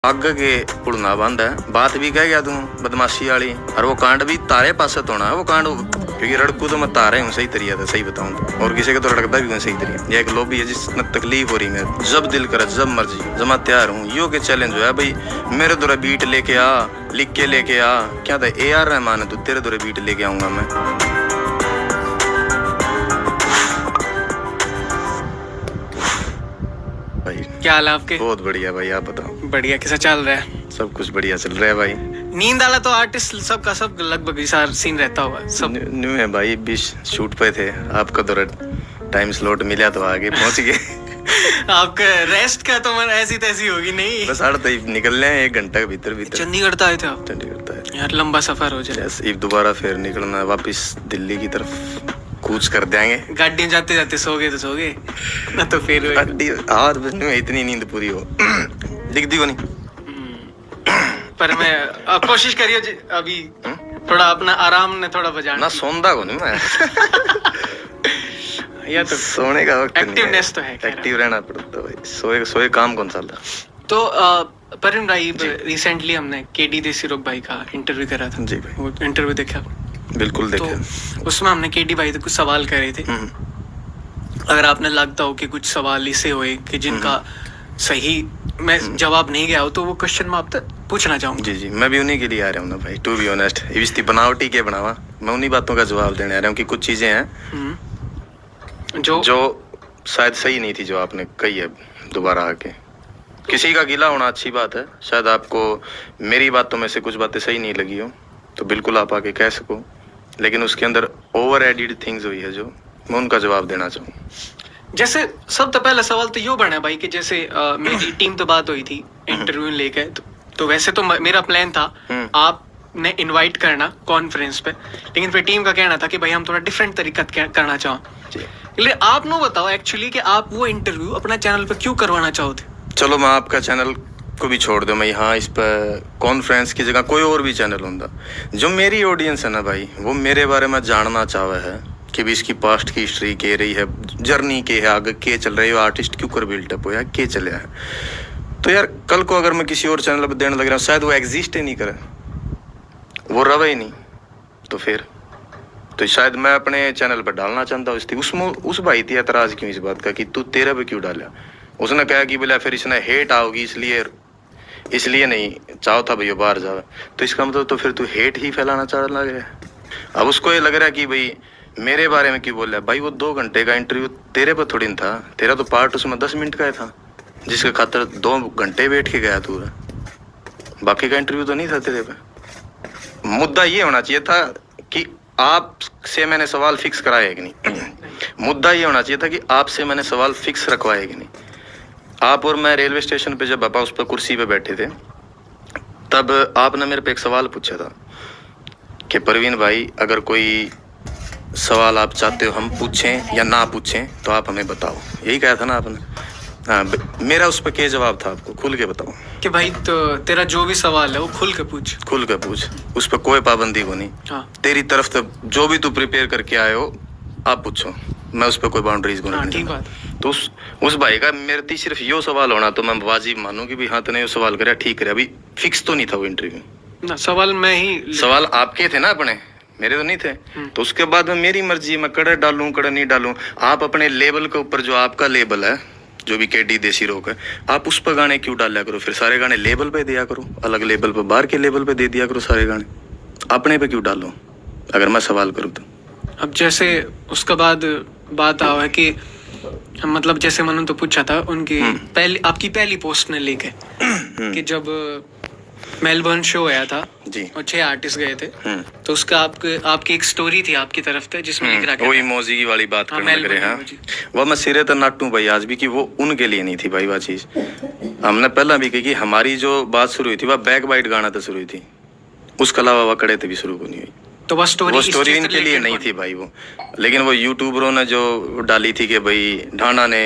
आगे के पुड़ना बंद है। बात भी कह गया तू बदमाशी वाली, और वो कांड भी तारे पास तो होना है वो कांड, क्योंकि रड़कू तो मैं तारे हूँ सही तरीका था, सही बताऊँ तो, और किसी का तो रड़कता भी हूँ सही तरीका। यह एक लॉबी है जिसमें तकलीफ हो रही है, जब दिल करे जब मर्जी जब मैं तैयार हूँ। यो के चैलेंज है भाई, मेरे दूर बीट लेके आ, लिख के लेके आ, क्या था AR रहमान है, तो तेरे दूर बीट लेके आऊंगा मैं। भाई क्या हाल है आपके? बहुत बढ़िया भाई, आप बताओ। बढ़िया, कैसा चल रहा है? सब कुछ बढ़िया चल रहा है भाई। नींद वाला तो आर्टिस्ट सबका सब लगभग इस सीन रहता होगा सब। न्यू है भाई, 20 शूट पे थे, आपका तो टाइम स्लॉट मिला तो आगे पहुंच गए। आपका रेस्ट का तो मन ऐसी तैसी होगी नहीं? बस आड़ तक निकल रहे हैं 1 घंटा के भीतर। चंडीगढ़ तो आए थे आप? चंडीगढ़ तो है यार, लंबा सफर हो जाए। यस, अब दोबारा फिर निकलना है वापस दिल्ली की तरफ, कूच कर देंगे। गाड़ी जाते जाते सो गए तो सो गए ना, तो फिर आज में इतनी नींद पूरी हो दिखती को नहीं। पर मैं कोशिश करियो अभी थोड़ा अपना आराम ने थोड़ा बजाना ना, सोंदा को नहीं मैं। या तो सोने का वक्त एक्टिवनेस तो है, एक्टिव रहना पड़ता है भाई। सोए काम कौन सा था। तो परवीन भाई, रिसेंटली हमने केडी देसी रोग भाई का इंटरव्यू करा था जी भाई। वो इंटरव्यू देखा? बिल्कुल देखे। तो उसमें हमने केडी भाई से कुछ सवाल करे थे। अगर आपने लगता हो कि कुछ सवाल ऐसे हुए कि जिनका सही मैं जवाब नहीं गया हो, तो वो क्वेश्चन मैं आपसे पूछना चाहूंगा। जी जी, मैं भी उन्हीं के लिए आ रहा हूँ ना भाई, टू बी ऑनेस्ट। इसकी बनावटी के बनावा, मैं उन्हीं बातों का जवाब देने आ रहा हूँ कि कुछ चीजें हैं जो शायद सही नहीं थी जो आपने कही है दोबारा आके। किसी का गिला होना अच्छी बात है, शायद आपको मेरी बातों में से कुछ बातें सही नहीं लगी हो तो बिल्कुल आप आके कह सको, लेकिन उसके अंदर ओवर एडिड थिंग्स हुई है जो मैं उनका जवाब देना चाहूँ। जैसे सब तो पहला सवाल तो यो बना भाई कि जैसे मेरी टीम तो बात हुई थी इंटरव्यू लेके, तो वैसे तो मेरा प्लान था आपने इनवाइट करना कॉन्फ्रेंस पे, लेकिन फिर टीम का कहना था कि भाई हम थोड़ा डिफरेंट तरीका करना चाहो। लेकिन आप नो बताओ एक्चुअली कि आप वो इंटरव्यू अपना चैनल पे क्यों करवाना चाहोते? चलो मैं आपका चैनल को भी छोड़ दो, मैं यहाँ इस पर कॉन्फ्रेंस की जगह कोई और भी चैनल होता, जो मेरी ऑडियंस है ना भाई, वो मेरे बारे में जानना चाहे है कि भी इसकी पास्ट की हिस्ट्री के रही है, जर्नी के है, आगे के चल रही है, आर्टिस्ट क्यों कर बिल्टअप हो या के चले है। तो यार कल को अगर मैं किसी और चैनल पर देने लग रहा हूँ, शायद वो एग्जिस्ट ही नहीं करे, वो रवे ही नहीं, तो फिर तो शायद मैं अपने चैनल पर डालना चाहता हूँ। उसमें उस भाई थी एतराज क्यों इस बात का कि तू तेरे पे क्यों डाला। उसने कहा कि बोला फिर इसने हेट आओगी इसलिए नहीं चाहो था भाई बाहर जाओ, तो इसका मतलब तो फिर तू हेट ही फैलाना चाह लग रहा है। अब उसको ये लग रहा है कि भाई मेरे बारे में क्यों बोल रहा है। भाई वो 2 घंटे का इंटरव्यू तेरे पर थोड़ी न था, तेरा तो पार्ट उसमें 10 मिनट का ही था, जिसके खातर 2 घंटे बैठ के गया तू, बाकी का इंटरव्यू तो नहीं था तेरे पे। मुद्दा ये होना चाहिए था कि आपसे मैंने सवाल फिक्स कराया है कि नहीं। मुद्दा ये होना चाहिए था कि आपसे मैंने सवाल फिक्स रखवाया है कि नहीं। आप और मैं रेलवे स्टेशन पे जब पापा उस पर कुर्सी पे बैठे थे, तब आपने मेरे पे एक सवाल पूछा था कि परवीन भाई अगर कोई सवाल आप चाहते हो हम पूछें या ना पूछें तो आप हमें बताओ, यही कहा था ना आपने। हाँ, मेरा उस पर क्या जवाब था आपको खुल के बताओ कि भाई तो तेरा जो भी सवाल है वो खुल के पूछ, उस पर कोई पाबंदी को नहीं। हाँ। तेरी तरफ तो जो भी तू प्रिपेयर करके आए हो आप पूछो, मैं उस पर कोई बाउंड्रीज को नहीं। ठीक बात। तो उस भाई का मेरे थी सिर्फ यो सवाल होना तो मैं वाजिब मानूं कि भी हाँ तूने यो सवाल करे ठीक है। अभी फिक्स तो नहीं था वो इंटरव्यू ना, सवाल आपके थे ना अपने, मेरे तो नहीं थे। तो उसके बाद में मेरी मर्जी, मैं कड़े डालूं कड़े नहीं डालूं। आप अपने लेबल के ऊपर जो आपका लेबल है, जो भी केडी देसी रोग है, आप उस पर गाने क्यों डाला करो। फिर सारे गाने लेबल पे दिया करो, अलग लेबल पे बाहर के लेबल पे दे दिया करो सारे गाने, अपने पे क्यों डालो अगर मैं सवाल करूँ तो। अब जैसे उसके बाद बात आवा है कि मतलब जैसे मैंने तो पूछा था उनकी आपकी पहली पोस्ट ने लेके कि जब मेलबर्न शो आया था जी और 6 आर्टिस्ट गए थे, तो उसका आपकी एक स्टोरी थी आपकी तरफ से जिसमें लिख रखा वो इमोजी की वाली बात करने लग रहे हैं। वो मैं सिरे तो नाटू भाई आज भी कि वो उनके लिए नहीं थी भाई। वह चीज हमने पहला भी कही कि हमारी जो बात शुरू हुई थी वह बैक बाइट गाना तो शुरू हुई थी, उसके अलावा वह कड़े थे भी शुरू को नहीं हुई। तो वो स्टोरी इनके लिए नहीं थी भाई वो, लेकिन वो यूट्यूबरों ने जो डाली थी कि भाई ढाना ने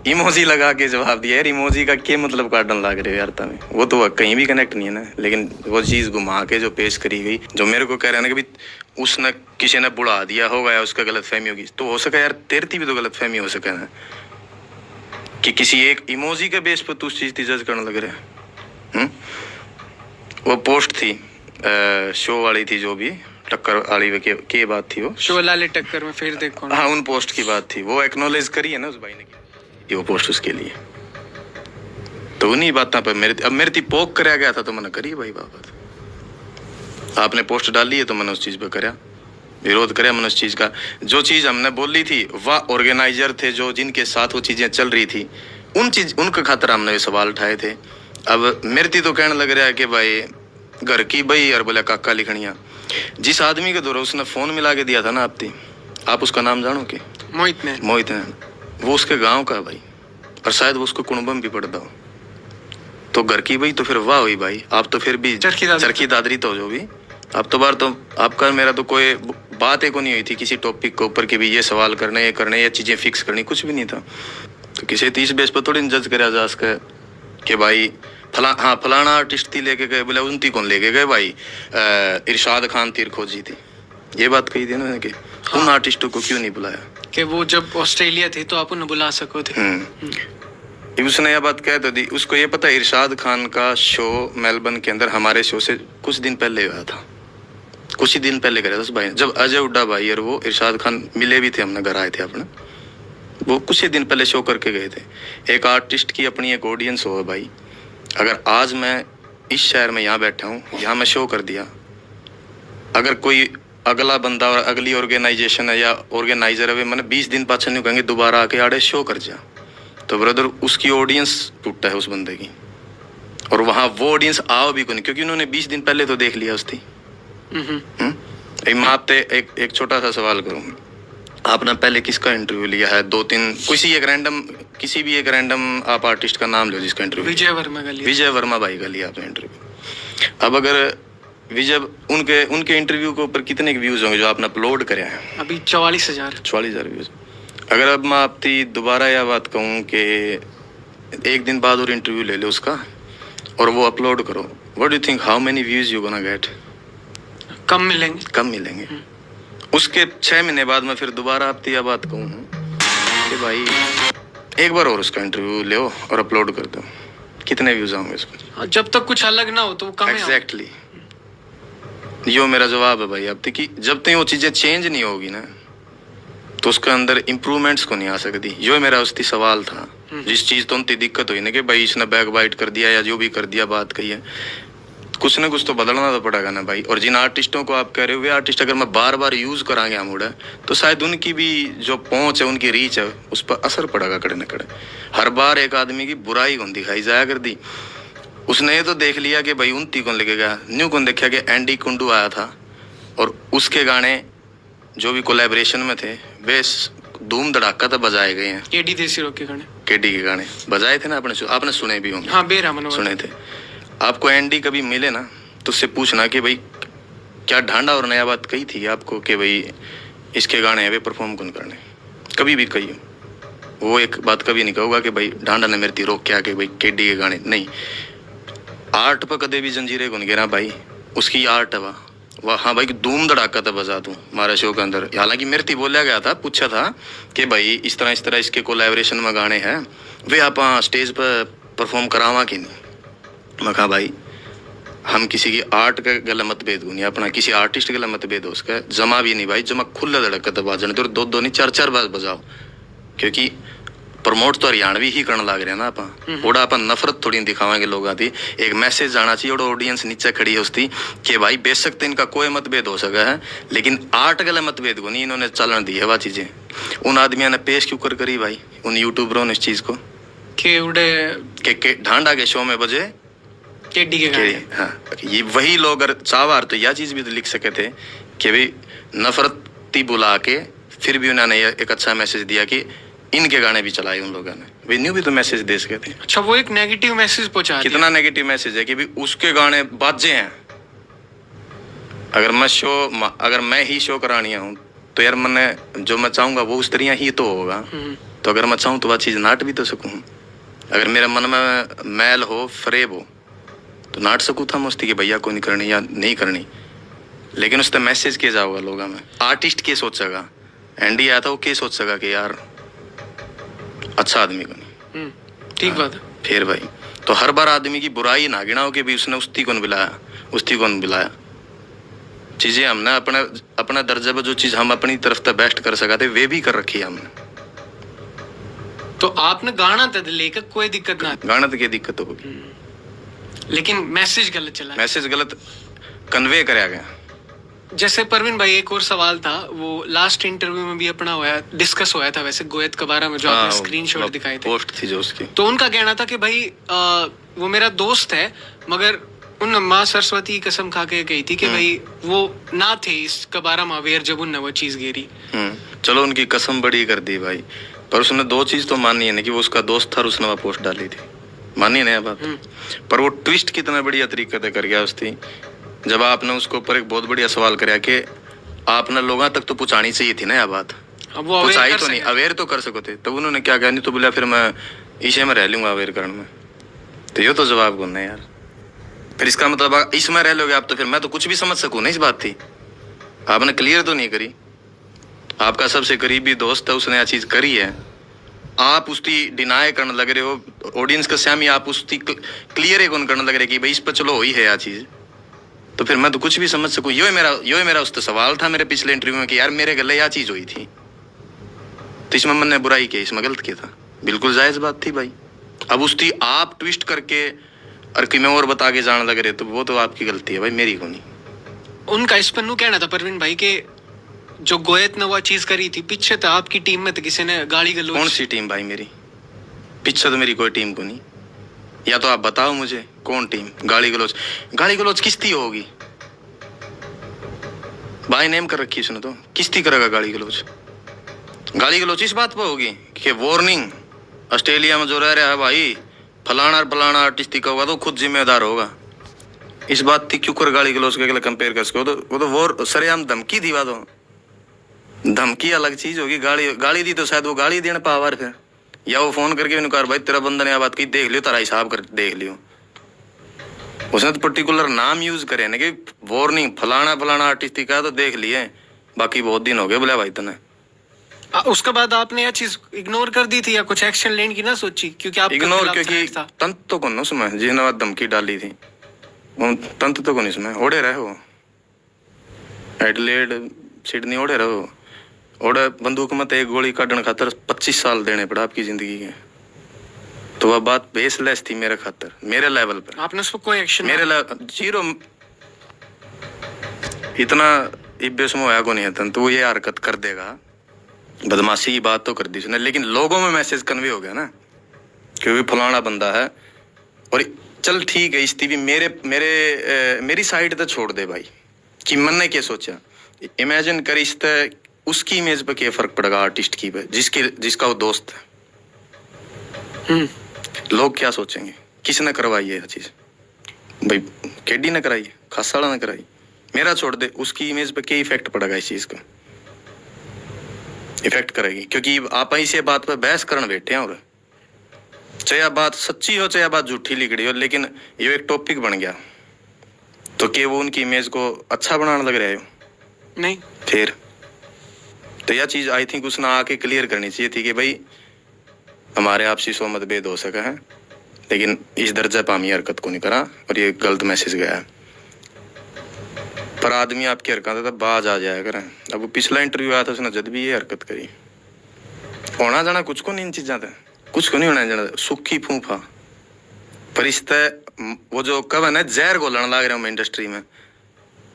इमोजी लगा के जवाब दिया। यार इमोजी का क्या मतलब काटन लग रहे हो यार तमें, वो तो कहीं भी कनेक्ट नहीं है ना। लेकिन वो चीज़ घुमा के जो पेश करी गई, जो मेरे को कह रहे हैं ना कि उसने किसी ने बुढ़ा दिया होगा या उसका गलत फहमी होगी, तो हो सका यार तेरी भी तो गलत फहमी हो सके ना कि किसी एक इमोजी के बेस पर तू उस चीज़ की जज करने लग रहे हैं। वो पोस्ट थी शो वाली थी, जो भी टक्कर वाली के बात थी वो, शो लाले टक्कर में फिर देखो। हाँ, उन पोस्ट की बात थी, वो एक्नॉलेज करी है ना उस भाई ने की वो पोस्ट उसके लिए। तो उन्हीं बातों पर मेरे थी पोक कराया गया था, तो मैंने करी भाई बाबत। आपने पोस्ट डाली है तो मैंने उस चीज़ पर कराया, विरोध कराया मैंने उस चीज़ का। जो चीज़ हमने बोली थी, वह ऑर्गेनाइजर थे जो जिनके साथ वो चीज़ें चल रही थी, उनके खातर हमने ये सवाल उठाए थे। अब मेरे थी तो कहने लग रहा है कि भाई घर की भाई, और बोला काका लिखनिया। जिस आदमी के द्वारा उसने फ़ोन मिला के दिया था ना आप उसका नाम जानो के? मोहित ने वो उसके गाँव का भाई, और शायद वो उसको कुणबम भी पड़ता हो। तो घर की भाई तो फिर वाह हुई भाई, आप तो फिर भी चरखी दादरी तो जो भी अब तो बार तो आपका मेरा तो कोई बात ही को नहीं हुई थी किसी टॉपिक के ऊपर कि भी ये सवाल करने, ये चीज़ें फिक्स करनी, कुछ भी नहीं था। तो किसी 30 बेस पर थोड़ी जज कराया जा सके कि भाई फलाना आर्टिस्ट थी लेके गए, बोले उनती कौन लेके गए भाई, इरशाद खान तीर खोजी थी, ये बात कही थी ना कि उन आर्टिस्टों को क्यों नहीं बुलाया, कि वो जब ऑस्ट्रेलिया थे तो आप उन्हें बुला सको थे। उसने यह बात कह तो दी, उसको ये पता इरशाद खान का शो मेलबर्न के अंदर हमारे शो से कुछ दिन पहले हुआ था, कुछ ही दिन पहले करे था भाई, जब अजय उड्डा भाई और वो इरशाद खान मिले भी थे, हमने घर आए थे अपने, वो कुछ ही दिन पहले शो करके गए थे। एक आर्टिस्ट की अपनी एक ऑडियंस हो भाई, अगर आज मैं इस शहर में यहाँ बैठा हूँ, यहाँ मैं शो कर दिया, अगर कोई अगला बंदा और अगली ऑर्गेनाइजेशन है या ऑर्गेनाइजर है, मैंने 20 दिन पाछे नहीं कहेंगे दोबारा आके आड़े शो कर जा, तो ब्रदर उसकी ऑडियंस टूटा है उस बंदे की, और वहाँ वो ऑडियंस आओ भी नहीं, क्योंकि उन्होंने 20 दिन पहले तो देख लिया उसकी। मैं आपसे एक छोटा सा सवाल करूँ, आपने पहले किसका इंटरव्यू लिया है? 2-3 किसी भी एक रैंडम आप आर्टिस्ट का नाम लो जिसका इंटरव्यू। विजय वर्मा भाई का लिया आपने इंटरव्यू। अब अगर विजय उनके इंटरव्यू के ऊपर कितने व्यूज होंगे जो आपने अपलोड करे हैं? अभी 44,000 व्यूज। अगर अब मैं आपकी दोबारा यह बात कहूँ कि एक दिन बाद और इंटरव्यू ले लो उसका और वो अपलोड करो, what do you think how many views you gonna get? कम मिलेंगे। उसके 6 महीने बाद मैं फिर दोबारा आपकी यह बात कहूँ कि भाई एक बार और उसका इंटरव्यू ले और अपलोड कर दो, कितने व्यूज आएंगे उस पर? जब तक कुछ अलग ना हो तो कम। एग्जैक्टली, यो मेरा जवाब है भाई अब तक कि जब तक वो चीज़ें चेंज नहीं होगी ना तो उसके अंदर इम्प्रूवमेंट्स को नहीं आ सकती। यो मेरा उसकी सवाल था, जिस चीज़ तो उनकी दिक्कत हुई ना कि भाई इसने बैक बाइट कर दिया या जो भी कर दिया, बात कही है, कुछ ना कुछ तो बदलना तो पड़ेगा ना भाई। और जिन आर्टिस्टों को आप कह रहे हो वे आर्टिस्ट अगर मैं बार बार यूज़ करांगे हम उड़ा तो शायद उनकी भी जो पहुंच है, उनकी रीच है, उस पर असर पड़ेगा कड़े न कड़े। हर बार एक आदमी की बुराई कौन दिखाई जाया कर दी, उसने ये तो देख लिया कि भाई उनती कौन लेके गया, न्यू कौन देखा कि एंडी कुंडू आया था और उसके गाने जो भी कोलैबोरेशन में थे वे धूम धड़ाका तो बजाए गए हैं। केडी के गाने बजाए थे ना, आपने सुने भी होंगे। हाँ, बेरहमन सुने थे। आपको एंडी कभी मिले ना तो उससे पूछना कि भाई क्या ढांडा और नया बात कही थी आपको कि भाई इसके गाने हैं वे परफॉर्म कौन करने, कभी भी कही हो। वो एक बात कभी नहीं कहूँगा कि भाई ढांडा ने मेरी रोक क्या कि भाई केडी के गाने नहीं। आर्ट पर कदे भी जंजीरें कौन गिरा भाई, उसकी आर्ट है वाह हाँ भाई धूम धड़ाका था बजा दूँ हमारे शो के अंदर। हालांकि मेरे थी बोला गया था, पूछा था कि भाई इस तरह इसके कोलैबोरेशन में गाने हैं वे आप स्टेज पर परफॉर्म करावा कि नहीं। मैं कहा भाई हम किसी की आर्ट का गला मतभेद हो नहीं, अपना किसी आर्टिस्ट गला मतभेद हो उसका जमा भी नहीं भाई, जमा खुला धड़का तो बाजने तो 2-2 नहीं 4-4 बार बजाओ, क्योंकि प्रमोट तो हरियाणवी ही करने लग रहे हैं ना आप थोड़ा अपन नफरत थोड़ी दिखावाएंगे लोगों की। एक मैसेज जाना चाहिए और ऑडियंस नीचे खड़ी है उसकी कि भाई बेशक तो इनका कोई मतभेद हो सका है लेकिन आर्ट गला मतभेद को नहीं इन्होंने चलन दी है वह चीज़ें। उन आदमियों ने पेश क्यों करी भाई, उन यूट्यूबरों ने इस चीज़ को के ढांडा के शो में बजे केडी के गाने। हाँ, ये वही लोग अगर चाहवार तो यह चीज़ भी तो लिख सके थे कि भाई नफरती बुला के फिर भी उन्होंने एक अच्छा मैसेज दिया कि इनके गाने भी चलाए उन लोगों ने, वे न्यू भी तो मैसेज दे सके थे। अच्छा, वो एक नेगेटिव मैसेज पहुंचा दिया। कितना नेगेटिव मैसेज है कि भी उसके गाने बाजे हैं। अगर मैं ही शो करानी हूँ तो यार मैंने जो मैं चाहूँगा वो उस तरह ही तो होगा। तो अगर मैं चाहूँ तो वह चीज़ नाट भी तो सकूँ। अगर मेरे मन में मैल हो फरेब हो तो नाट सकूँ था मुझती कि भैया को नहीं करनी या नहीं करनी, लेकिन उसका मैसेज के जाओगा लोगों में। आर्टिस्ट के सोचेगा, एंडी आया था वो के सोच सका कि यार अच्छा आदमी को नहीं। ठीक बात है। फिर भाई तो हर बार आदमी की बुराई ना गिनाओ कि भी उसने उस्ती कौन बुलाया, उस्ती कौन बुलाया। चीजें हमने अपने अपना दर्जे पर जो चीज हम अपनी तरफ से बेस्ट कर सका थे वे भी कर रखी है हमने। तो आपने गाना तक लेकर कोई दिक्कत ना, गाना तो क्या दिक्कत होगी, लेकिन मैसेज गलत चला। मैसेज गलत कन्वे कराया गया। जैसे परवीन भाई एक और सवाल था, वो लास्ट इंटरव्यू में भी अपना होया डिस्कस होया था वैसे गोयत के बारे में, जो आपने स्क्रीनशॉट दिखाए थे, पोस्ट थी जो उसकी। तो उनका कहना था कि भाई वो मेरा दोस्त है, मगर उन माँ सरस्वती की कसम खा के गई थी कि भाई वो ना थे इस कबारा में अवेयर जब उनने वो चीज गिरी। चलो उनकी कसम बड़ी कर दी भाई, पर उसने दो चीज तो मानी है ना कि वो उसका दोस्त था और उसने वो पोस्ट डाली थी, मानी नहीं बात। पर वो ट्विस्ट कितना बढ़िया तरीके से कर गया उसकी, जब आपने उसके ऊपर एक बहुत बढ़िया सवाल कराया कि आपने लोगों तक तो पहुंचानी चाहिए थी ना यह बात, वो पहुंचाई तो नहीं, अवेयर तो कर सको थे। तब उन्होंने क्या कहा, नहीं तो बोला फिर मैं इसे में रह लूंगा अवेयर करने में। तो ये तो जवाब कौन है यार, फिर इसका मतलब इसमें रह लोगे आप तो फिर मैं तो कुछ भी समझ सकूं ना। इस बात थी आपने क्लियर तो नहीं करी, आपका सबसे करीबी दोस्त है उसने यह चीज करी है, आप उसकी डिनाई करने लग रहे हो, ऑडियंस के सामने आप उसकी क्लियर है कौन करने लग रहे कि भाई इस पर चलो ही है यह चीज, तो फिर मैं तो कुछ भी समझ सकूं। यो मेरा उस सवाल था मेरे पिछले इंटरव्यू में कि यार मेरे गले यह चीज हुई थी, तो इसमें मैंने बुराई की, इसमें गलत किया था, बिल्कुल जायज बात थी भाई। अब उसकी आप ट्विस्ट करके और कि मैं और बता के जाने लग रहे, तो वो तो आपकी गलती है भाई, मेरी को नहीं। उनका इस पर नू कहना था परवीन भाई के जो गोयत ने वो चीज करी थी, पीछे था आपकी टीम में तो किसी ने गाली गलौज। कौन सी टीम भाई मेरी, पीछे तो मेरी कोई टीम को नहीं, या तो आप बताओ मुझे कौन टीम। गाली गलौज किस्ती होगी भाई, नेम कर रखी सुनो तो किस्ती करेगा गाली गलौज इस बात पर होगी कि वार्निंग ऑस्ट्रेलिया में जो रह रहा है भाई फलाना आर्टिस्ट का होगा तो खुद जिम्मेदार होगा। इस बात थी क्यों कर गाली गलौज के कंपेयर कर सको, वो तो वो सरेआम धमकी दी, तो धमकी अलग चीज होगी, गाली दी तो शायद वो गाली देने पावर फिर, या वो फोन करके उन्हें कहा भाई तेरा बंदा ने बात की देख लियो, तारा हिसाब कर देख लियो। उसने तो पर्टिकुलर नाम यूज करे ना कि वार्निंग फलाना आर्टिस्ट का, तो देख लिए बाकी बहुत दिन हो गए बोले भाई तने। उसके बाद आपने यह चीज इग्नोर कर दी थी या कुछ एक्शन लेने की ना सोची, क्योंकि आप इग्नोर, क्योंकि तंत तो कौन उसमें जिन्होंने धमकी डाली थी तंत तो कौन इसमें ओढ़े रहे हो, एडलेड सिडनी ओढ़े रहो, ओढ़े बंदूक मत एक गोली काटने खातर 25 साल देने पड़ा आपकी जिंदगी के, तो वह बात बेसलेस थी मेरे खातर, मेरे लेवल पर। आपने उस पर कोई एक्शन, मेरे लेवल जीरो, इतना इब्बेसम होया को नहीं है तो वो ये हरकत कर देगा, बदमाशी की बात तो कर दी उसने, लेकिन लोगों में मैसेज कन्वे हो गया ना क्योंकि फलाना बंदा है। और चल ठीक है, इस भी मेरी साइड तो छोड़ दे भाई कि मन ने क्या सोचा, इमेजिन कर इस उसकी इमेज पे क्या फर्क पड़ेगा आर्टिस्ट की पे, जिसका वो दोस्त है। लोग क्या सोचेंगे, किसने करवाई है यह चीज, भाई केडी ने कराई, खासाड़ा ने कराई, मेरा छोड़ दे, उसकी इमेज पे क्या इफेक्ट पड़ेगा इस चीज का, इफेक्ट करेगी, क्योंकि आप इसी बात पर बहस करने बैठे हैं, और चाहे बात सच्ची हो चाहे बात झूठी लिखड़ी हो, लेकिन ये एक टॉपिक बन गया, तो क्या वो उनकी इमेज को अच्छा बनाने लग रहे हो? नहीं। फिर तो यह चीज आई थिंक उसने आके क्लियर करनी चाहिए थी कि भाई हमारे आपसी सो मतभेद हो सका है, लेकिन इस दर्जा पर हम ये हरकत को नहीं करा और ये गलत मैसेज गया है। पर आदमी आपकी हरकत था बाज आ जाया करें। अब वो पिछला इंटरव्यू आया था उसने जब भी ये हरकत करी, होना जाना कुछ को नहीं, इन चीजा था कुछ को नहीं होना जाना, सुखी फूफा पर इस वो जो कब है ना जहर घोलने लग रहे हो इंडस्ट्री में,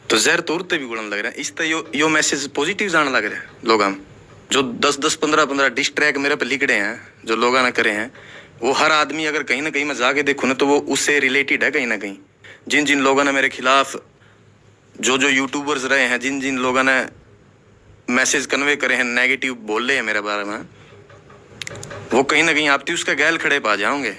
तो जहर तो उड़ते भी घोलने लग रहे हैं। इस यो मैसेज पॉजिटिव जाने लग रहे हैं लोग, हम जो 10-10 15-15 डिस ट्रैक मेरे पे लिखड़े हैं जो लोग ने करे हैं, वो हर आदमी अगर कहीं ना कहीं मैं जाके देखूँ ना तो वो उससे रिलेटेड है कहीं ना कहीं। जिन लोगों ने मेरे खिलाफ जो यूट्यूबर्स रहे हैं, जिन लोगों ने मैसेज कन्वे करे हैं, नेगेटिव बोल रहे हैं मेरे बारे में, वो कहीं ना कहीं आप उसका गैल खड़े पा जाओगे।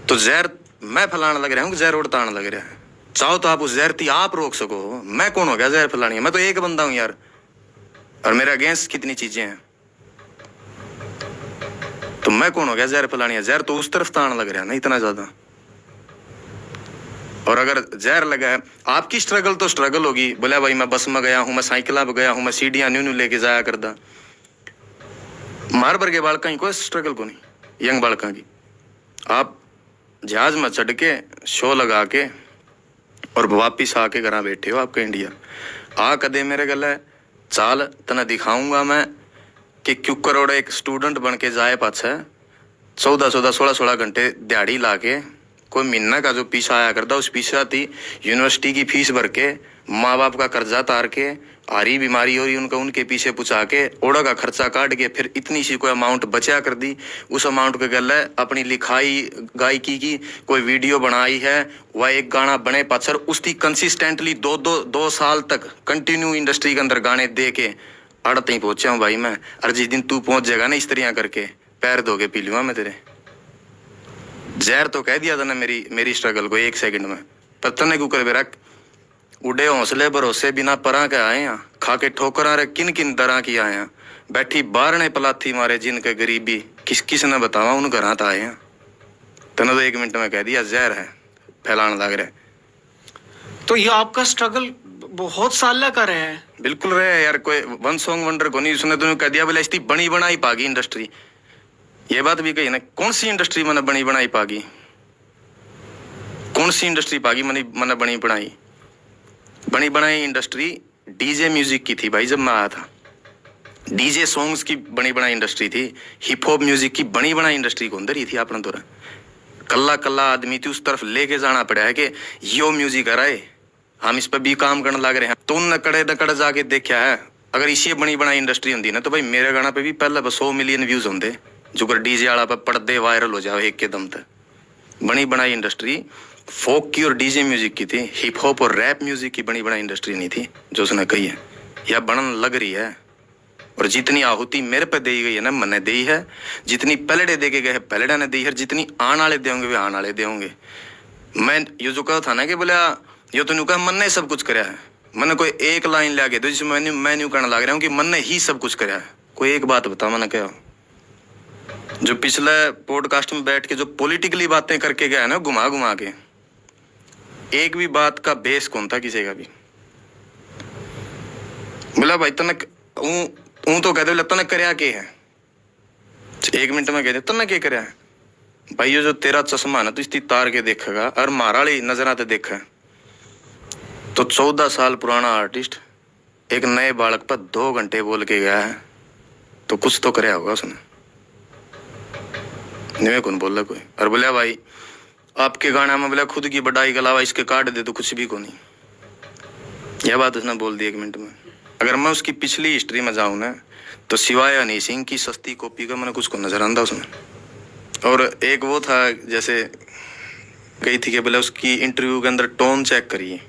तो जहर मैं फैलाने लग रहा हूँ, जहर उड़ता आने लग रहा है, चाहो तो आप उस जहर थी आप रोक सको। मैं कौन हो गया जहर फैलानी है, मैं तो एक बंदा हूँ यार, और मेरे अगेंस्ट कितनी चीजें हैं, तो मैं कौन हो गया जहर फैलानी है। जहर तो उस तरफ आने लग रहा है ना इतना ज्यादा, और अगर जहर लगा है आपकी स्ट्रगल तो स्ट्रगल होगी। बोला भाई मैं बस में गया हूँ, मैं साइकिल पे गया हूँ, मैं सीढ़ियां न्यू लेके जाया करदा, मार भर के बालका ही कोई स्ट्रगल को नहीं, यंग बालका की। आप जहाज में चढ़ के शो लगा के और वापिस आके घर बैठे हो आपके इंडिया आ कदे मेरे गले चाल तना दिखाऊंगा मैं कि क्यों करोड़ एक स्टूडेंट बन के जाए पाछे 14-16 घंटे दिहाड़ी ला के कोई महीना का जो पीछा आया करता उस पीछा थी यूनिवर्सिटी की फीस भर के माँ बाप का कर्जा तार के हारी बीमारी हो रही उनका उनके पीछे पुछा के ओड़ा का खर्चा काट के फिर इतनी सी कोई अमाउंट बचा कर दी उस अमाउंट के गल अपनी लिखाई गायकी की कोई वीडियो बनाई है वह एक गाना बने पाछर उसकी कंसिस्टेंटली दो साल तक कंटिन्यू इंडस्ट्री के अंदर गाने दे के अड़ते ही पहुंचा हूँ भाई मैं। और जिस दिन तू पहुंच जाएगा ना स्त्रियां करके पैर धो के पी लूंगा मैं तेरे। जहर तो कह दिया था ना मेरी स्ट्रगल को 1 सेकंड में, पर तने क्यों कर रख उड़े हौसले भरोसे बिना परा के आए हैं खा के ठोकरा रे किन किन तरह की आए हैं बैठी बाहर ने पलाथी मारे जिनके गरीबी किस ने बतावा उन घर आए हैं। तने तो 1 मिनट में कह दिया जहर है फैलाने लग रहे। तो ये आपका स्ट्रगल बहुत साल का रहे हैं। बिल्कुल रहे यार, कोई वन सॉन्ग वंडर को नहीं। उसने तो कह दिया बोले इसकी बनी बनाई पागी इंडस्ट्री। ये बात भी कही ना, कौन सी इंडस्ट्री मैंने बनी बनाई पागी, कौन सी इंडस्ट्री पागी मैंने बनी बनाई इंडस्ट्री डीजे म्यूजिक की थी भाई। जब मैं आया था डीजे सॉन्ग्स की बनी बनाई इंडस्ट्री थी, हिप हॉप म्यूजिक की बनी बनाई इंडस्ट्री को अंदर ही थी अपना तो। कल्ला आदमी थी उस तरफ लेके जाना पड़ा है कि यो म्यूजिक आ रहा है हम इस पर भी काम करने लग रहे हैं। तो उन कड़े जाके देखा है अगर इसी बनी बनाई इंडस्ट्री होती ना तो भाई मेरे गाना पे भी पहले 100 मिलियन व्यूज होंगे जो कर डीजे वाला पे पड़दे वायरल हो जाए एक के दम तक। बनी बनाई इंडस्ट्री फोक की और डीजे म्यूजिक की थी, हिप हॉप और रैप म्यूजिक की बनी बनाई इंडस्ट्री नहीं थी जो उसने कही है या बनन लग रही है। और जितनी आहुति मेरे पे दी गई है ना मैंने दी है, जितनी पलड़े दे के गए पलड़ा ने दी है, जितनी आने वाले देंगे वे आने वाले देंगे। मैं ये जो कहा था ना कि बोला यो तो कहा मन ने सब कुछ कराया है, मैंने कोई एक लाइन ले दो जिसमें मैं न्यू करने लग रहा हूँ कि मन ने ही सब कुछ कराया है। कोई एक बात बता मैंने क्या जो पिछले पॉडकास्ट में बैठ के जो पॉलिटिकली बातें करके गया है ना घुमा के, एक भी बात का बेस कौन था किसी का भी। बोला भाई तने तो कहते बोला तने करया के है, 1 मिनट में कहते तने के करया है भाई। ये जो तेरा चश्मा है ना तो इसकी तार के देखेगा और मारा वाली नजर आते देखा तो 14 साल पुराना आर्टिस्ट एक नए बालक पर 2 घंटे बोल के गया है तो कुछ तो करया होगा उसने। नहीं कौन बोल रहा कोई और बोला भाई आपके गाना में बोला खुद की बढ़ाई के अलावा इसके काट दे तो कुछ भी को नहीं। यह बात उसने बोल दी 1 मिनट में। अगर मैं उसकी पिछली हिस्ट्री में जाऊं ना तो सिवाय हनी सिंह की सस्ती कॉपी का मैंने कुछ को नजर आंदा उसमें। और एक वो था जैसे कही थी कि बोले उसकी इंटरव्यू के अंदर टोन चेक करिए,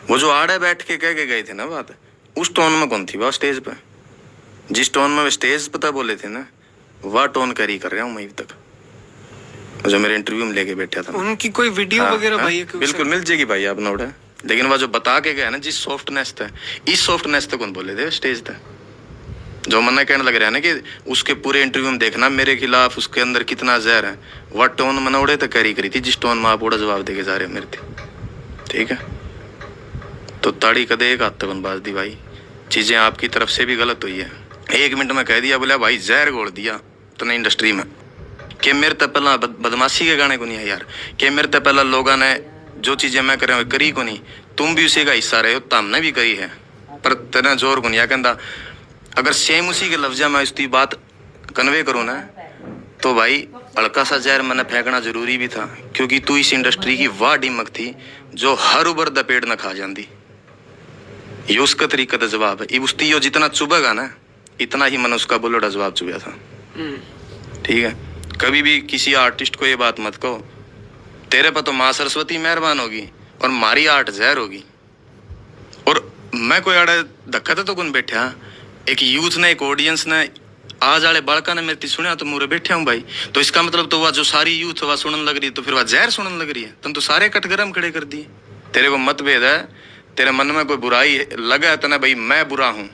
वो जो आड़े बैठ के कह के गए थे ना बात उस टोन में कौन थी वह स्टेज पे। जिस टोन में वे स्टेज पता बोले थे ना वह टोन कैरी कर रहा हूँ मैं अभी तक जो मेरे इंटरव्यू में लेके बैठा था। उनकी कोई वीडियो वगैरह भाई बिल्कुल मिल जाएगी भाई आप नोट है, लेकिन वह जो बता के गया ना जिस सॉफ्टनेस था इस सॉफ्टनेस तो कौन बोले थे स्टेज था जो मना कहने लग रहा है ना कि उसके पूरे इंटरव्यू में देखना मेरे खिलाफ उसके अंदर कितना जहर है। वह टोन मैंने उड़े तो कैरी करी थी जिस टोन में आप उड़ा जवाब दे के जा रहे हो मेरे थे। ठीक है तो ताड़ी कदे एक हाथ तक बाज दी भाई, चीजें आपकी तरफ से भी गलत हुई है। 1 मिनट में कह दिया बोला भाई जहर घोल दिया तो इंडस्ट्री में कि मेरे तो पहला बदमाशी के गाने को नहीं है यार, कि मेरे तो पहला लोगों ने जो चीजें मैं कर करी को नहीं, तुम भी उसी का हिस्सा रहे हो तो हमने भी करी है पर तेना जोर को नहीं। कहता अगर सेम उसी के लफ्जा में उसकी बात कन्वे करूँ ना तो भाई हल्का सा जहर मैंने फेंकना जरूरी भी था क्योंकि तू इस इंडस्ट्री की वाह डिमक थी जो हर उबर दपेड़ न खा जाती। ये उसका तरीका था जवाब है उसकी यो जितना चुभेगा ना इतना ही मैंने उसका बोलोड़ा जवाब चुभा था। ठीक है कभी भी किसी आर्टिस्ट को ये बात मत कहो तेरे पर तो माँ सरस्वती मेहरबान होगी और मारी आर्ट जहर होगी। और मैं कोई आड़े धक्का तो कौन बैठा, एक यूथ ने एक ऑडियंस ने आज वाले बालका ने मेरे सुना तो मुरे बैठे हूँ भाई। तो इसका मतलब तो वह जो सारी यूथ वह सुनने लग रही है तो फिर वह जहर सुनने लग रही है। तुम तो सारे कटगरम खड़े कर दिए। तेरे को मतभेद है, तेरे मन में कोई बुराई लगा है तो ना भाई मैं बुरा हूँ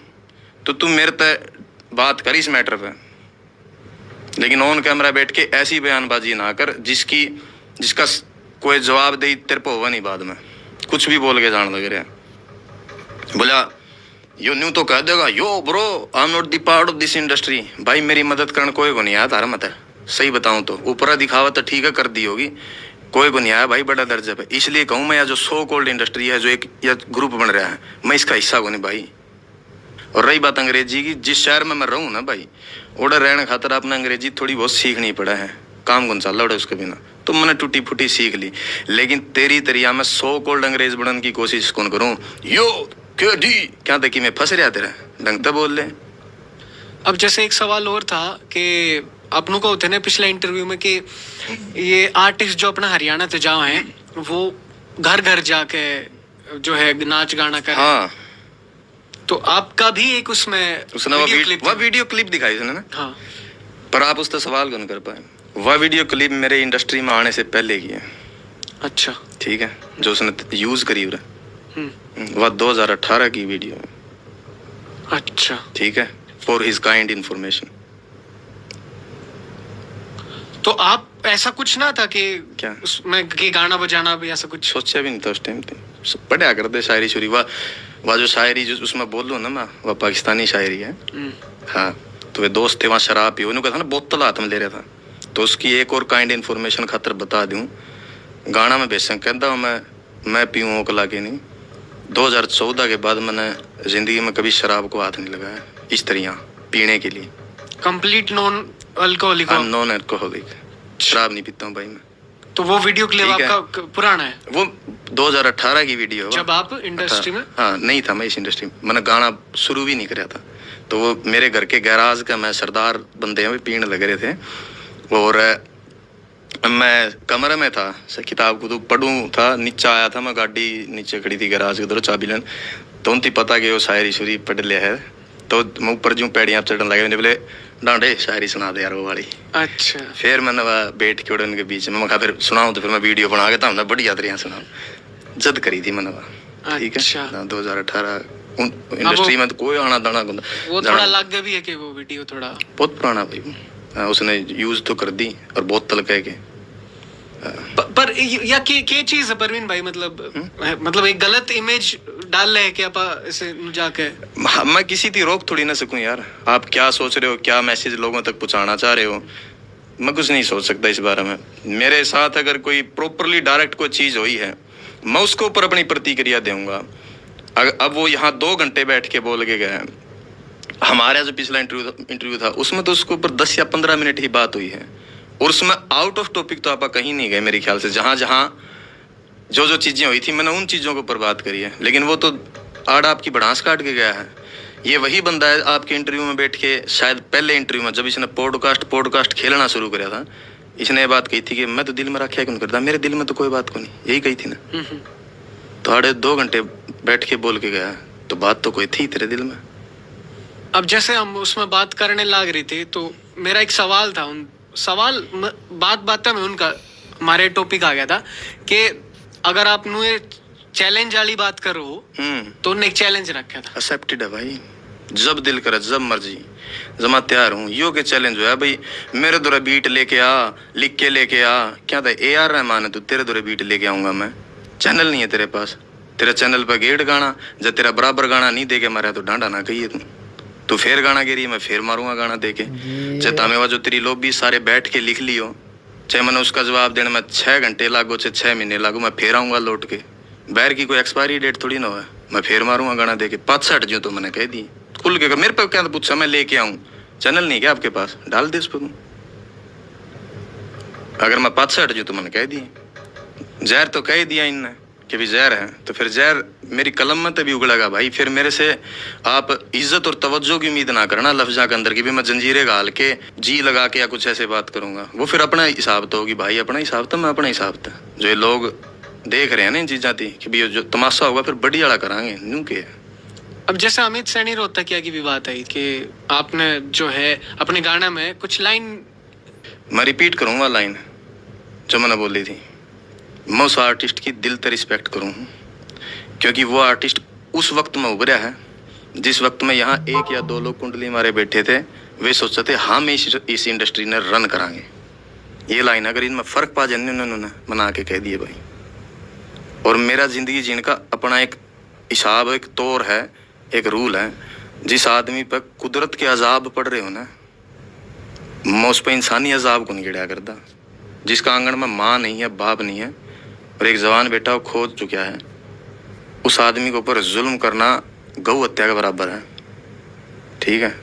तो तुम मेरे तक बात कर इस मैटर पे, लेकिन ऑन कैमरा बैठ के ऐसी बयानबाजी ना कर जिसका कोई जवाब दे तेरे पे होगा नहीं बाद में कुछ भी बोल के जान लग रहा है। बोला यो न्यू तो कह देगा यो bro I am not the part of this industry. भाई मेरी मदद करने कोई को नहीं आया तारा मत है सही बताऊं तो ऊपरा दिखावा तो ठीक है कर दी होगी, कोई को नहीं आया भाई बड़ा दर्जा पे। इसलिए कहूँ मैं, जो सो कॉल्ड इंडस्ट्री है, जो एक या ग्रुप बन रहा है, मैं इसका हिस्सा को नहीं भाई। और रही बात अंग्रेजी की, जिस शहर में मैं रहूँ ना भाई, उधर रहने खातर अपना अंग्रेजी थोड़ी बहुत सीखनी पड़ा है, काम कौन चल रहा उसके बिना, तो मैंने टूटी फूटी सीख ली। लेकिन तेरी तरिया में सो कॉल्ड अंग्रेज बनने की कोशिश कौन करूँ, यो के डी क्या तक कि मैं फंस रहा तेरा ढंग तो बोल ले। अब जैसे एक सवाल और था कि अपनों को होते ना पिछले इंटरव्यू में कि ये आर्टिस्ट जो अपना हरियाणा से जाओ हैं, वो घर घर जाके जो है नाच गाना कर। हाँ, तो आपका भी एक उसमें उसने वो वीडियो क्लिप दिखाई उसने ना। हाँ, पर आप उससे सवाल कौन कर पाए, वह वीडियो क्लिप मेरे इंडस्ट्री में आने से पहले की है। अच्छा, ठीक है, जो उसने यूज करी वह 2018 की वीडियो है। अच्छा, ठीक है, फॉर हिज काइंड इंफॉर्मेशन। तो आप ऐसा कुछ ना था कि क्या उसमें कि गाना बजाना भी ऐसा कुछ सोचा भी नहीं था उस टाइम पे। पढ़ा करते शायरी शुरी, वह जो शायरी जो उसमें बोल लो ना मैं, वह पाकिस्तानी शायरी है। हाँ, तो वे दोस्त थे वहाँ शराब पियो, उन्होंने कहा था ना बोतल हाथ में ले रहा था, तो उसकी एक और काइंड इन्फॉर्मेशन खातर बता दूं, गाना में बेशक कहता हूँ मैं पीऊँ ओकला के नहीं। 2014 के बाद मैंने जिंदगी में कभी शराब को हाथ नहीं लगाया इस तरह पीने के लिए। Complete non alcoholic? Non alcoholic, शराब नहीं पीता हूँ भाई मैं। तो वो वीडियो क्लिप आपका पुराना है? वो 2018 की वीडियो है, जब आप इंडस्ट्री में? हाँ, नहीं था मैं इस इंडस्ट्री में, मैंने गाना शुरू भी नहीं कराया था। तो वो मेरे घर के गैराज का मैं सरदार बंदे में पीने लग रहे थे, और मैं कमरे में था, किताब को तो पढ़ूँ था, नीचे आया था मैं, गाड़ी नीचे खड़ी थी गैराज के उधर चाबी लेन, तो उनकी पता कि वो शायरी शुरी पढ़ लिया है, तो मैं ऊपर जो पैड़ियाँ चढ़ने लगे, मैंने बोले डांडे शायरी सुना दे यार वो वाली। अच्छा, फिर मैंने वह बैठ के उनके बीच में मैं फिर सुनाऊँ, तो फिर मैं वीडियो बना के था ना बढ़िया तरह सुनाऊँ, जद करी थी मैंने वह। ठीक है, 2018 इंडस्ट्री में तो कोई आना दाना वो थोड़ा लग भी है कि वो वीडियो थोड़ा बहुत पुराना भाई, उसने यूज तो कर दी और बोतल कह के। पर या के चीज है परवीन भाई, मतलब एक गलत इमेज डाल रहे हैं कि आप इसे जाके। मैं किसी की रोक थोड़ी ना सकूं यार, आप क्या सोच रहे हो, क्या मैसेज लोगों तक पहुंचाना चाह रहे हो, मैं कुछ नहीं सोच सकता इस बारे में। मेरे साथ अगर कोई प्रॉपरली डायरेक्ट कोई चीज हुई है, मैं उसके ऊपर अपनी प्रतिक्रिया दूंगा। अब वो यहाँ 2 घंटे बैठ के बोल के गए, हमारा जो पिछला इंटरव्यू था उसमें तो उसके ऊपर 10 या 15 मिनट ही बात हुई है, और उसमें आउट ऑफ टॉपिक तो आप कहीं नहीं गए मेरे ख्याल से। जहाँ जहाँ जो चीजें हुई थी मैंने उन चीजों के ऊपर बात करी है, लेकिन वो तो आड़ आपकी भड़ास काट के गया है। ये वही बंदा है आपके इंटरव्यू में बैठ के, शायद पहले इंटरव्यू में जब इसने पॉडकास्ट खेलना शुरू किया था, इसने ये बात कही थी कि मैं तो दिल में रखा क्यों करता, मेरे दिल में तो कोई बात को नहीं, यही कही थी ना। तो आड़े 2 घंटे बैठ के बोल के गया, तो बात तो कोई थी तेरे दिल में। अब जैसे हम उसमें बात करने लग रहे थे, तो मेरा एक सवाल था, बात में उनका हमारे टॉपिक आ गया था कि अगर आप चैलेंज वाली बात करो, तो उन्होंने एक चैलेंज रखा था। एक्सेप्टेड है भाई, जब दिल करे जब मर्जी, जब मैं तैयार हूँ। यो के चैलेंज है भाई, मेरे द्वारा बीट लेके आ, लिख के लेके आ, क्या था AR रहमान है, तू तेरे द्वारा बीट लेके आऊंगा मैं। चैनल नहीं है तेरे पास, तेरे चैनल पर गेट गाना, जब तेरा बराबर गाना नहीं दे के मारा तो डांडा ना कहिए तू फिर गाना गिरी, मैं फिर मारूंगा गाना दे के। चाहे तमें जो तेरी लॉबी सारे बैठ के लिख लियो, चाहे मैंने उसका जवाब देने में 6 घंटे लागो, चाहे 6 महीने लागो, मैं फिर आऊंगा लौट के। बैर की कोई एक्सपायरी डेट थोड़ी ना है, मैं फिर मारूंगा गाना दे के। 5 हट जो तो मैंने कह दी खुल के, मेरे पे क्या पूछा, मैं लेके आऊँ, चैनल नहीं क्या आपके पास, डाल दे उस पर। अगर मैं 5 हट जो तो मैंने कह दी, जहर तो कह दिया इनने कि भी जहर है, तो फिर जहर मेरी कलम में तभी उगड़ेगा भाई। फिर मेरे से आप इज्जत और तवज्जो की उम्मीद ना करना लफ्जा के अंदर की भी मैं जंजीरें गाल के जी लगा के या कुछ ऐसे बात करूंगा। वो फिर अपना हिसाब तो होगी भाई, अपना हिसाब था, मैं अपना हिसाब था। जो ये लोग देख रहे हैं ना इन चीज़ां थी कि भी जो तमाशा होगा फिर बड़ी वाला करांगे न्यू के। अब जैसे अमित सैनी रोहतकिया की भी बात आई कि आपने जो है अपने गाना में कुछ लाइन, मैं रिपीट करूंगा लाइन जो मैंने बोली थी। मैं उस आर्टिस्ट की दिल से रिस्पेक्ट करूँ, क्योंकि वो आर्टिस्ट उस वक्त में उभरा है जिस वक्त में यहाँ 1 या 2 लोग कुंडली मारे बैठे थे, वे सोचते थे हम इस इंडस्ट्री ने रन करांगे। ये लाइन अगर इनमें फ़र्क पा जाने उन्होंने बना के कह दिए भाई। और मेरा ज़िंदगी जीने का अपना एक हिसाब, एक तौर है, एक रूल है। जिस आदमी पर कुदरत के अजाब पड़ रहे हो ना, मैं उस पर इंसानी अजाब को नहीं गिड़ा करता। जिसका आंगन में माँ नहीं है, बाप नहीं है और एक जवान बेटा वो खो चुका है, उस आदमी के ऊपर जुल्म करना गौ हत्या के बराबर है। ठीक है,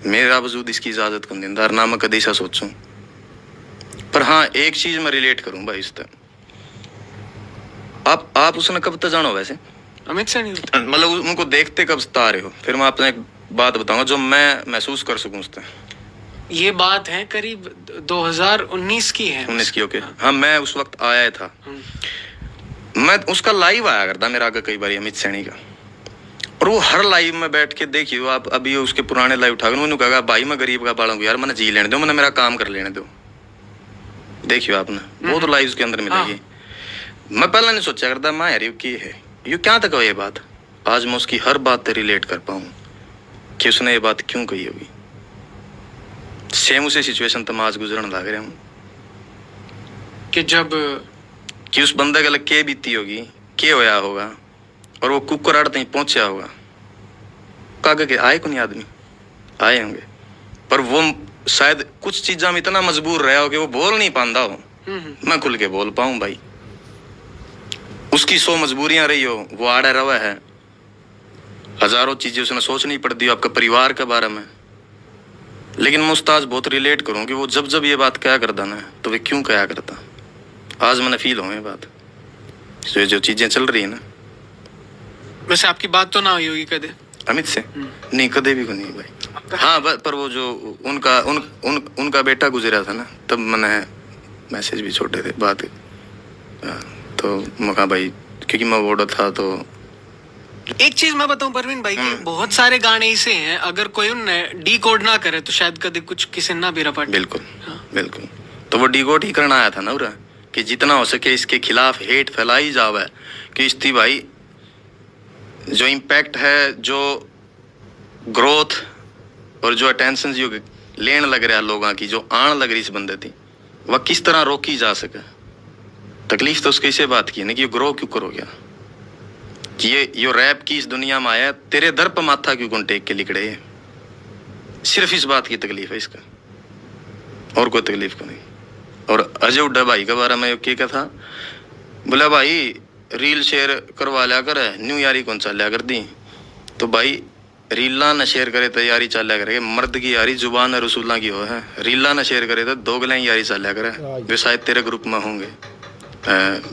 मेरा वजूद इसकी इजाजत को नहीं देता, ना मैं कभी ऐसा सोचूं। पर हाँ, एक चीज मैं रिलेट करूं भाई इस तक। आप उसने कब तक जानो वैसे? अमित से नहीं होता। मतलब उनको देखते कब तक आ रहे हो? फिर मैं अपने एक बात बताऊंगा जो मैं महसूस कर सकूं उस तक। ये बात है करीब 2019 की है। 19 की, ओके। हाँ, मैं उस वक्त आया था। मैं उसका लाइव आया करता मेरा आगे कई बार अमित सैनी का, और वो हर लाइव में बैठ के देखियो आप। अभी उसके पुराने लाइव उठा कर उन्होंने कहा भाई मैं गरीब का बाड़ा हूँ यार, मैंने जी लेने दो, मैंने मेरा काम कर लेने दो। देखियो आपने वो तो लाइव के अंदर मिलेगी। मैं पहले नहीं सोचा करता मैं यार ये है, ये क्या तक ये बात। आज मैं उसकी हर बात रिलेट कर पाऊँ कि उसने ये बात क्यों कही होगी। सेम उसे सिचुएशन तो मैं आज गुजरने लग रहा हूँ कि जब कि उस बंदे के लग के बीती होगी, के होया होगा, और वो कुकराड़ तक पहुंचा होगा। कागे के आए को नहीं आदमी आए होंगे, पर वो शायद कुछ चीजा में इतना मजबूर रहा हो कि वो बोल नहीं पाता हो। मैं खुल के बोल पाऊं भाई, उसकी 100 मजबूरियां रही हो, वो आड़ा रवा है, हजारों चीजें उसने सोचनी पड़ती हो आपके परिवार के बारे में। लेकिन मैं उस्ताद बहुत रिलेट करूं कि वो जब जब ये बात क्या करता ना, तो वे क्यों क्या करता। आज मैंने फील हो ये बात, जो चीजें चल रही है ना। वैसे आपकी बात तो ना हुई होगी कदे अमित से? नहीं, कदे भी को नहीं भाई। हाँ, पर वो जो उनका बेटा गुजरा था ना, तब मैंने मैसेज भी छोड़े थे बात। तो मैं कहा भाई, क्योंकि मैं बोर्ड था तो। एक चीज मैं बताऊं परवीन भाई कि बहुत सारे गाने ऐसे हैं, अगर कोई उनने डी कोड ना करे तो शायद कभी कुछ किसी ना भी रपट। बिल्कुल बिल्कुल। तो वो डी कोड ही करना आया था ना उरा, कि जितना हो सके इसके खिलाफ हेट फैलाई जावे, कि इसकी भाई जो इम्पैक्ट है, जो ग्रोथ और जो अटेंशन जो लेने लग रहा लोगों की, जो आन लग रही इस बंदे थी, वह किस तरह रोकी जा सके। तकलीफ तो उसकी इसे बात की है ना कि ये ग्रो क्यों करो गया, कि ये रैप की इस दुनिया में आया, तेरे दर पर माथा क्यों कौन टेक के लिखड़े है। सिर्फ इस बात की तकलीफ है इसका, और कोई तकलीफ को नहीं। और अजय उड्डा भाई के बारे में क्या था, बोला भाई रील शेयर करवा लिया कर, न्यू यारी कौन चल लिया कर दी। तो भाई रीला न शेयर करे तो यारी चल लिया करे, मर्द की यारी जुबान रसूल्ला की हो है। रीला न शेयर करे तो दोगलें यारी चल लिया करे, वे शायद तेरे ग्रुप में होंगे।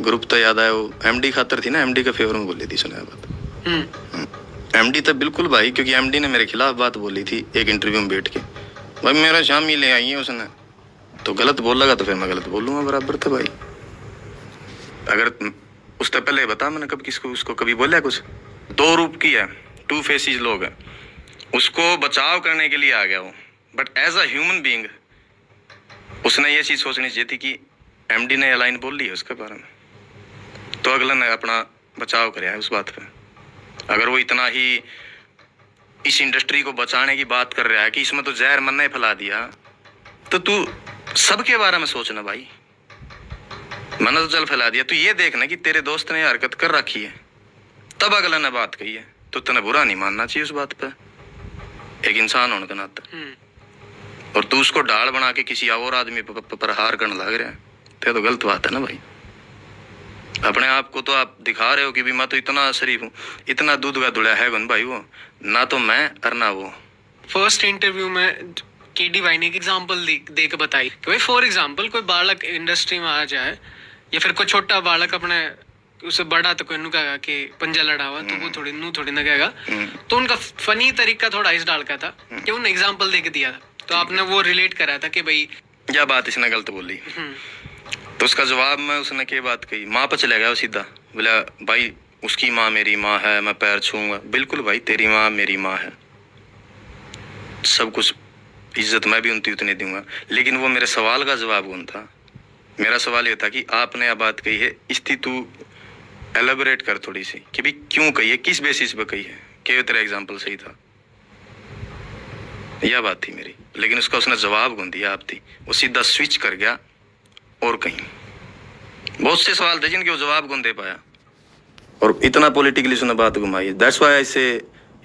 ग्रुप तो याद आया, वो एमडी खातर थी ना, एमडी के फेवर में बोली थी, सुना बात। एमडी तो बिल्कुल भाई, क्योंकि एमडी ने मेरे खिलाफ बात बोली थी एक इंटरव्यू में बैठ के, भाई मेरा शामी ले आई है उसने, तो गलत बोलेगा तो फिर मैं गलत बोलूंगा बराबर। था भाई, अगर उससे पहले बता मैंने कब किसको उसको कभी बोला कुछ। 2 रूप की है, 2 फेसिस लोग हैं, उसको बचाव करने के लिए आ गया वो, but as a human being उसने ये चीज सोचनी चाहिए थी कि एमडी ने लाइन बोल ली है उसके बारे में, तो अगला ने अपना बचाव कराया है उस बात पे। अगर वो इतना ही इस इंडस्ट्री को बचाने की बात कर रहा है कि इसमें तो जहर मन ने फैला दिया, तो तू सबके बारे में सोचना भाई। मैंने तो चल फैला दिया, तू ये देखना कि तेरे दोस्त ने हरकत कर रखी है, तब अगला ने बात कही है, तो तने बुरा नहीं मानना चाहिए उस बात पे, एक इंसान होने के नाते। और तू उसको ढाल बना के किसी और आदमी पर प्रहार करने लग रहा है, तो गलत बात है ना भाई। अपने आप को तो आप दिखा रहे हो कि भी मैं तो इतना शरीफ हूँ, इतना दूध का धुला है भाई, वो ना तो मैं और ना वो। फर्स्ट इंटरव्यू में केडी भाई ने एक एग्जांपल दे के बताई कि भाई फॉर एग्जांपल कोई बालक इंडस्ट्री में आ जाए, या फिर कोई छोटा बालक अपने उसे बड़ा तो कोई कहेगा कि पंजा लड़ा हुआ, तो वो थोड़ी ना कहेगा। तो उनका फनी तरीका थोड़ा इस डाल का था कि उन्होंने एग्जांपल दे के दिया था, तो आपने वो रिलेट करा था कि भाई क्या बात इसने गलत बोली। तो उसका जवाब में उसने क्या बात कही, माँ पर चले गया वो सीधा, बोला भाई उसकी माँ मेरी माँ है, मैं पैर छूंगा। बिल्कुल भाई, तेरी माँ मेरी माँ है, सब कुछ इज्जत मैं भी उतनी दूंगा, लेकिन वो मेरे सवाल का जवाब कौन था। मेरा सवाल ये था कि आपने यह बात कही है, इसकी तू एलेबोरेट कर थोड़ी सी कि भाई क्यों कही है, किस बेसिस पे कही है, क्या तेरा एग्जाम्पल सही था, यह बात थी मेरी। लेकिन उसका उसने जवाब कौन दिया, आप थी, वो सीधा स्विच कर गया और कहीं। बहुत से सवाल थे जिनके वो जवाब कौन दे पाया, और इतना पॉलिटिकली उसने बात घुमाई। दैट्स व्हाई आई से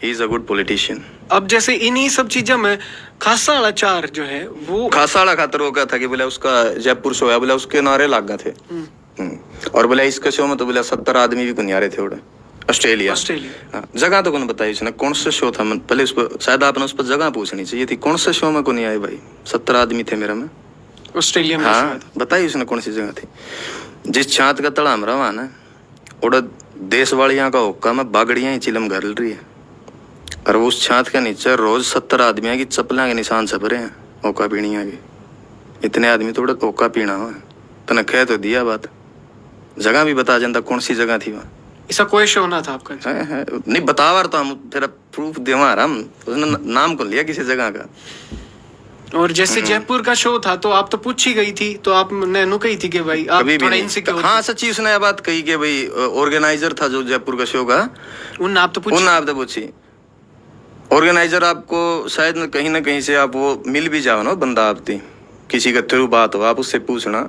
he is a good politician. अब जैसे इन्हीं सब चीजों में खासा वाला चार जो है वो खासा वाला खातर वो क्या था कि बोले उसका जयपुर शो है, बोले उसके नारे लाग गए थे। और बोले इसके शो में तो बोले 70 आदमी भी कुछ आ रहे थे उड़े। ऑस्ट्रेलिया हाँ, जगह तो कौन बताई उसने, कौन सा शो था? पहले उस पर शायद आपने उस पर जगह पूछनी चाहिए थी, कौन सा शो में को नहीं आए भाई? 70 आदमी थे मेरा में, ऑस्ट्रेलिया में। हाँ बताइए उसने कौन सी जगह थी? जिस छात का तड़ा हमरा वहां ना उड़ा देश वालियां का हुक्का में बागड़ियां ही चिलम घर रही है, और उस छात के नीचे रोज 70 आदमियों की चप्पलों के निशान छप रहे हैं ओका पीणिया के। इतने आदमी तो उड़ा ओका पीना हुआ तने कह तो दिया बात, जगह भी बता जानता कौन सी जगह थी वहाँ। ऐसा कोई शो ना था आपका? है नहीं बतावा तो हम तेरा प्रूफ देवा हम, उसने नाम कौन लिया किसी जगह का। और जैसे जयपुर का शो था तो आप तो पूछ ही गई थी, तो आपने नु कही थी कि भाई आप कभी भी थोड़ा नहीं। इनसिक्योर। हाँ सच्ची उसने यह बात कही कि भाई ऑर्गेनाइजर था जो जयपुर का शो का, उन आप तो उन आप तो पूछी ऑर्गेनाइजर आपको शायद न कहीं से आप वो मिल भी जाओ ना बंदा, आपकी किसी का थ्रू बात हो आप उससे पूछना।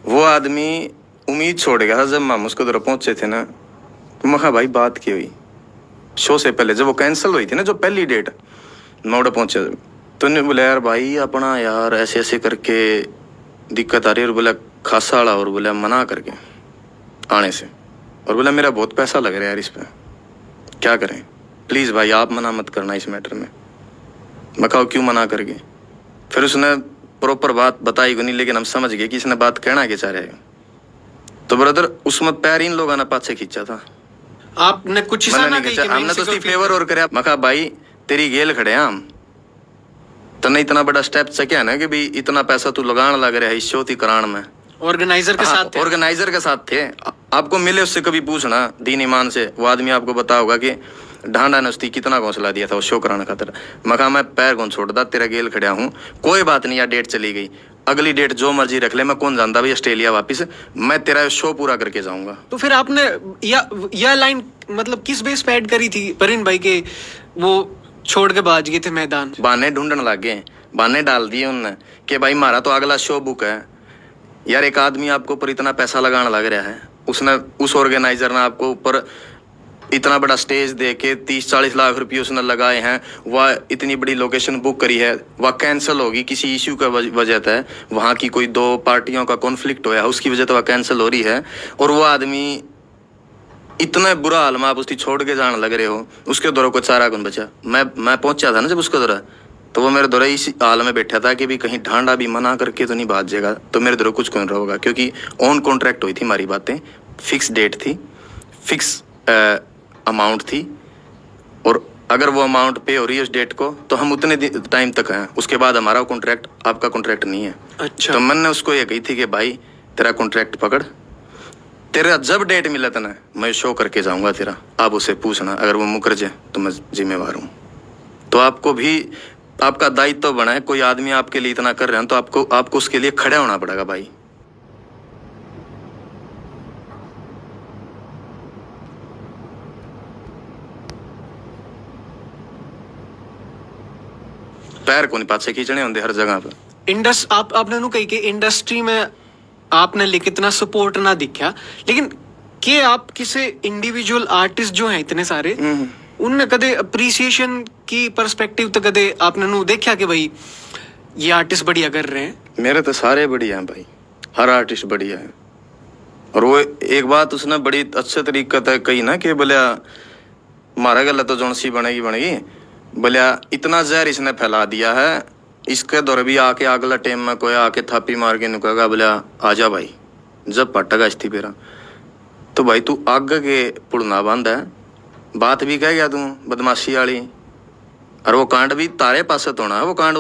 वो आदमी उम्मीद छोड़ गया था जब हम उसको तरफ पहुंचे थे ना, तो मैं कहा भाई बात की हुई शो से पहले जब वो कैंसिल हुई थी ना, जो पहली डेट मैं उड़े पहुंचे तो उन्हें बोला यार भाई अपना यार ऐसे ऐसे करके दिक्कत आ रही है, और बोला खासा वाला, और बोला मना करके आने से, और बोला मेरा बहुत पैसा लग रहा है यार इस पर, क्या करें प्लीज़ भाई आप मना मत करना इस मैटर में। मैं कहा क्यों मना करके? फिर उसने प्रॉपर बात बताई को नहीं, लेकिन हम समझ गए कि इसने बात कहना क्या चाह रहा है। तो ब्रदर उसमें पैर इन लोगों ने पाछे खींचा था, आपने कुछ ऐसा ना कही कि हमने तो उसकी फेवर और करे। मैं कहा भाई तेरी गेल खड़े हैं हम, तने इतना बड़ा स्टेप चक्या ना कि भाई इतना पैसा तू लगाने लग रहा है इस शो थी करान में। ऑर्गेनाइजर के साथ थे? ऑर्गेनाइजर के साथ थे। आपको मिले उससे कभी पूछना दीन ईमान से, वो आदमी आपको बता होगा कि ढांडा ने उसकी कितना हौसला दिया था वो शो कराने खातिर। मैं कहा मैं पैर कौन छोड़ता, तेरा गेल खड़ा हूँ, कोई बात नहीं यार डेट चली गई, अगली डेट जो मर्जी रख ले, मैं कौन जानता भाई ऑस्ट्रेलिया वापिस मैं तेरा शो पूरा करके जाऊंगा। तो फिर आपने या लाइन मतलब किस बेस पे ऐड करी थी परिन भाई के वो छोड़ के भाज गए थे मैदान? बहाने ढूंढने लग गए, बहाने डाल दिए उनने कि भाई हमारा तो अगला शो बुक है यार। एक आदमी आपको ऊपर इतना पैसा लगाने लग रहा है, उसने उस ऑर्गेनाइजर ने आपको ऊपर इतना बड़ा स्टेज दे के 30-40 लाख रुपये उसने लगाए हैं, वह इतनी बड़ी लोकेशन बुक करी है, वह कैंसिल होगी किसी इश्यू का वजह है, वहाँ की कोई दो पार्टियों का कॉन्फ्लिक्ट होया उसकी वजह से वह कैंसिल हो रही है, और वो आदमी इतना बुरा हाल में आप उसकी छोड़ के जाने लग रहे हो, उसके दौरा को चारा कौन बचा? मैं पहुंचा था ना जब उसके दौरा, तो वो मेरे दौरा इस हाल में बैठा था कि भी कहीं ढांडा भी मना करके तो नहीं भाग जाएगा, तो मेरे दौरा कुछ कौन रहोगा, क्योंकि ऑन कॉन्ट्रैक्ट हुई थी हमारी बातें, फिक्स डेट थी, फिक्स अमाउंट थी, और अगर वो अमाउंट पे हो रही है उस डेट को तो हम उतने टाइम तक हैं, उसके बाद हमारा कॉन्ट्रैक्ट आपका कॉन्ट्रैक्ट नहीं है। अच्छा। तो मैंने उसको ये कही थी कि भाई तेरा कॉन्ट्रैक्ट पकड़, तेरा जब डेट मिला था ना मैं शो करके जाऊंगा तेरा, आप उसे पूछना, अगर वो मुकर जाए तो मैं जिम्मेवार हूँ। तो आपको भी आपका दायित्व तो बना है, कोई आदमी आपके लिए इतना कर रहे हैं तो आपको उसके लिए खड़ा होना पड़ेगा भाई। पैर को नहीं पाछे खींचने होंगे हर जगह पे। आपने नु कही कि इंडस्ट्री में आपने लेके इतना सपोर्ट ना दिखा, लेकिन के आप किसी इंडिविजुअल आर्टिस्ट जो हैं इतने सारे उनने कदे अप्रिसिएशन की पर्सपेक्टिव तो कदे आपने नु देखा कि भाई ये आर्टिस्ट बढ़िया कर रहे हैं? मेरे तो सारे बढ़िया हैं भाई, हर आर्टिस्ट बढ़िया है। और वो एक बात उसने बड़ी अच्छे तरीके से कही ना कि बोलिया मारा गला तो जोनसी बनेगी, बोलिया इतना जहर इसने फैला दिया है, इसके दौर भी आके अगला टाइम में कोई आके थापी मार के निकलेगा, बोलिया आजा भाई जब पटेगा इस्ती पेरा तो भाई तू आगे के पुड़ना बंद है, बात भी कह गया तू बदमाशी वाली, और वो कांड भी तारे पास तो होना है वो कांड,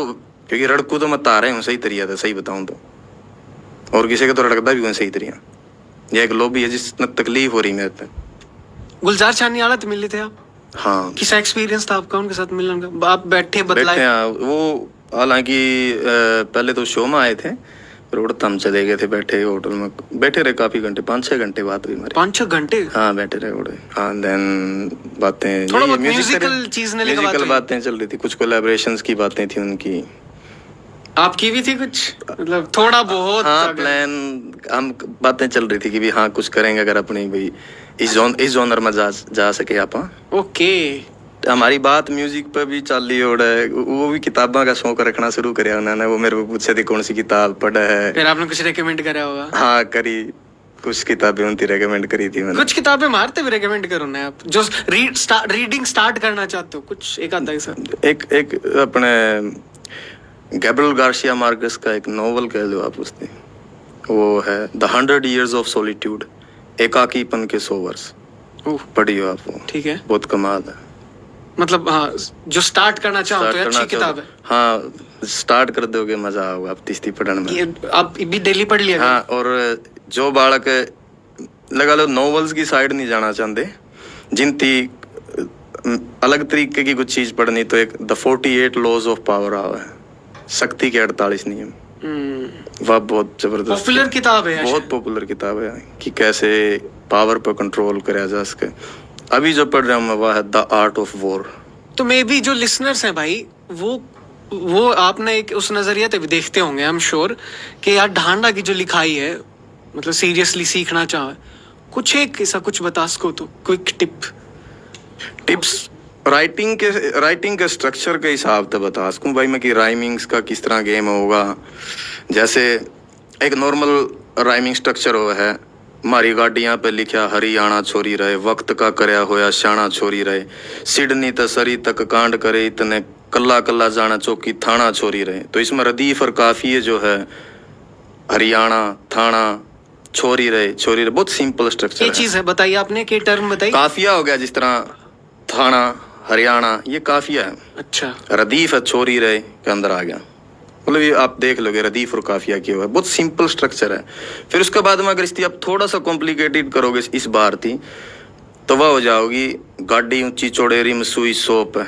क्योंकि रड़कू तो मैं तारे हूँ सही तरीका था, सही बताऊँ तो, और किसी का तो रड़कता भी हूँ सही तरीका। यह एक लोबी है जिसने तकलीफ हो रही मेरे से। गुलजार चांदनी आला तो मिले थे आप? हाँ। किसा एक्सपीरियंस था आपका उनके साथ मिलने का? आप बैठे बदलाए? वो हालांकि पहले तो शो में आए थे, रोड हम चले गए थे, बैठे होटल में बैठे रहे काफी घंटे, 5-6 घंटे बात हुई हमारी। 5-6 घंटे? हाँ बैठे रहे उड़े। हाँ देन बातें थोड़ा बहुत म्यूजिकल चीज ने लेकर म्यूजिकल बातें चल रही थी, कुछ कोलैबोरेशंस की बातें थी उनकी। आपकी भी थी कुछ मतलब थोड़ा बहुत? हाँ प्लान हम बातें चल रही थी कि भी हाँ कुछ करेंगे अगर अपनी भाई इस जॉनर में जा सके आप। ओके। हमारी बात म्यूजिक पे भी चल रही हो रहा है, वो भी किताबों का शौक रखना शुरू करा उन्होंने। वो मेरे को पूछे थे कौन सी किताब पढ़ा है, फिर आपने कुछ रेकमेंड करा होगा? हाँ करी, कुछ किताबें उनकी रेकमेंड करी थी मैंने। कुछ किताबें मारते भी रेकमेंड करो ना आप, जो रीडिंग स्टार्ट करना चाहते हो, कुछ एक आधा ऐसा। एक अपने गैब्रियल गार्सिया मार्केस का एक नॉवल कह लो आप, उसने वो है द 100 Years of Solitude, एकाकीपन के 100 वर्ष। पढ़ियो आप वो, ठीक है, बहुत कमाल है। मतलब हाँ, जो स्टार्ट करना चाहो तो अच्छी किताब है। हाँ, स्टार्ट कर दोगे मजा आओगे आप तीसरी पढ़ने में। ये आप भी डेली पढ़ लिया? हाँ, और जो बालक लगा लो नॉवेल्स की साइड नहीं जाना चाहते, जिनती अलग तरीके की कुछ चीज पढ़नी, तो एक द 48 Laws of Power आवा है, शक्ति के 48 नियम। वह बहुत जबरदस्त पॉपुलर किताब है, बहुत पॉपुलर किताब है कि कैसे पावर पर कंट्रोल करा जा सके। अभी जो पढ़ रहा हूँ मैं वह है द आर्ट ऑफ वॉर। तो मे बी जो लिसनर्स हैं भाई, वो आपने एक उस नजरिए से भी देखते होंगे, आई एम श्योर, कि यार ढांडा की जो लिखाई है, मतलब सीरियसली सीखना चाहे, कुछ एक ऐसा कुछ बता सको तो, क्विक टिप्स राइटिंग के स्ट्रक्चर के हिसाब से बता सकूं भाई मैं कि राइमिंग्स का किस तरह गेम होगा। जैसे एक नॉर्मल राइमिंग स्ट्रक्चर हुआ है, मारी गाड़ियां पे लिखा हरियाणा छोरी रहे, वक्त का करया होया शाना छोरी रहे, सिडनी त सरी तक कांड करे इतने, कल्ला कल्ला जाना चौकी थाना छोरी रहे। तो इसमें रदीफ और काफिये जो है हरियाणा थाना छोरी रहे, बहुत सिंपल स्ट्रक्चर है। ये चीज है, बताइए आपने के टर्म बताई। काफिया हो गया, जिस तरह थाना हरियाणा ये काफिया है। अच्छा, रदीफ है छोरी रहे के अंदर आ गया, मतलब ये आप देख लोगे रदीफ और काफिया किया हुआ है, बहुत सिंपल स्ट्रक्चर है। फिर उसके बाद में अगर इसकी आप थोड़ा सा कॉम्प्लिकेटेड करोगे इस बार थी, तो वह हो जाओगी गाड़ी ऊंची चौड़ेरी में सुई सोप है,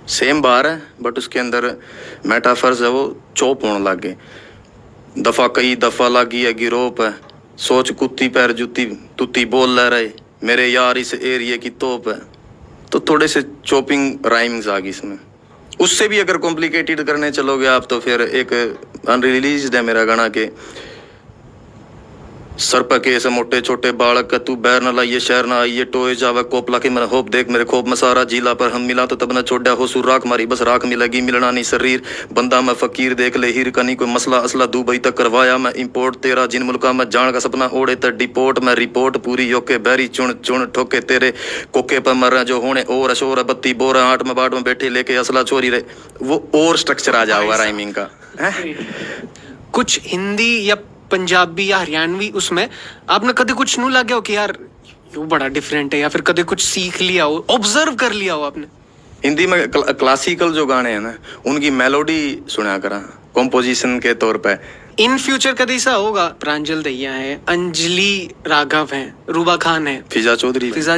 सेम बार है बट उसके अंदर मेटाफर्स है वो चौप होने लग गए। दफा कई दफा लागी है गिरोप है, सोच कुत्ती पैर जुती तुती बोल ले रहे, मेरे यार इस एरिया की तोप है। तो थोड़े से चॉपिंग राइमिंग्स आ गई इसमें। उससे भी अगर कॉम्प्लिकेटेड करने चलोगे आप, तो फिर एक अनरिलीज्ड है मेरा गाना के सर पर केस मोटे छोटे बालक का तू बैर न लाइए शहर ना आइए टोए जावे कोपला के मेरा होप देख मेरे खोप मसारा जिला पर हम मिला तो तब न छोड़ा हो सु राख मारी बस राख मिलेगी मिलना नहीं शरीर बंदा मैं फकीर देख ले हीर का नहीं कोई मसला असला दुबई तक करवाया मैं इंपोर्ट तेरा जिन मुल्का में जान का सपना ओढ़े तक डिपोर्ट मैं रिपोर्ट पूरी योके बहरी चुन चुन ठोके तेरे कोके पर मर जो होने और अशोर बत्ती बोरा आठ में बाट में बैठे लेके असला छोरी रहे, वो और स्ट्रक्चर आ जाओगा राइमिंग का। कुछ हिंदी या पंजाबी या हरियाणवी उसमें आपने कभी कुछ नू लग गया हो कि यार ये बड़ा डिफरेंट है, या फिर कभी कुछ सीख लिया हो, ऑब्जर्व कर लिया हो आपने? हिंदी में क्लासिकल जो गाने हैं ना, उनकी मेलोडी सुना करा कॉम्पोजिशन के तौर पे। इन फ्यूचर कभी ऐसा होगा, प्रांजल दहिया है, अंजलि राघव है, रूबा खान है, फिजा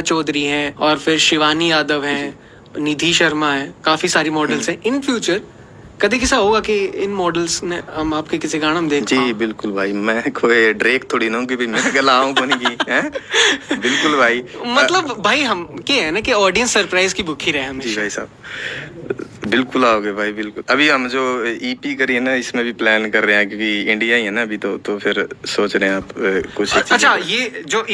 चौधरी है, और फिर शिवानी यादव है, निधि शर्मा है, काफी सारी मॉडल्स हैं। इन फ्यूचर कभी किसा होगा कि इन मॉडल्स ने हम आपके किसी गाना में देख? जी बिल्कुल भाई, मैं कोई ड्रेक थोड़ी ना हूँ कि भी मैं गला आऊँ कोनी की हैं। बिल्कुल भाई, मतलब भाई हम क्या है ना कि ऑडियंस सरप्राइज की भूखी रहे हमेशा। जी भाई साहब, बिल्कुल आओगे भाई बिल्कुल। अभी हम जो ईपी करी है ना, इसमें भी प्लान कर रहे हैं क्योंकि इंडिया ही है ना अभी, तो फिर सोच रहे हैं आप कुछ। अच्छा, ये जो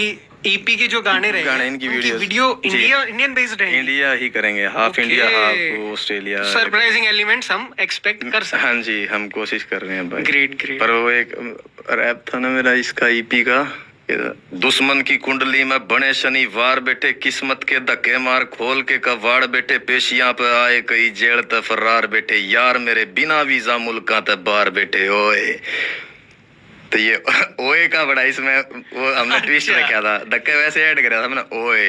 ईपी के जो गाने रहे इनकी वीडियो इंडियन बेस्ड है? इंडिया ही करेंगे, half India half Australia. Surprising elements हम एक्सपेक्ट कर सकते हैं। हाँ जी, हम कोशिश कर रहे हैं भाई। ग्रेट। पर वो एक रैप था ना मेरा इसका ईपी का, दुश्मन की कुंडली में बने शनिवार बेटे, किस्मत के धक्के मार खोल के कवाड़ बेटे, पेशियां पे आए कई जेल ते फरार बेटे, यार मेरे बिना वीजा मुल्का ते बाहर बेटे। ओए तो ये ओए का बड़ा इसमें वो हमने ट्विस्ट रखा था, धक्के वैसे ऐड करा था मैंने ओए।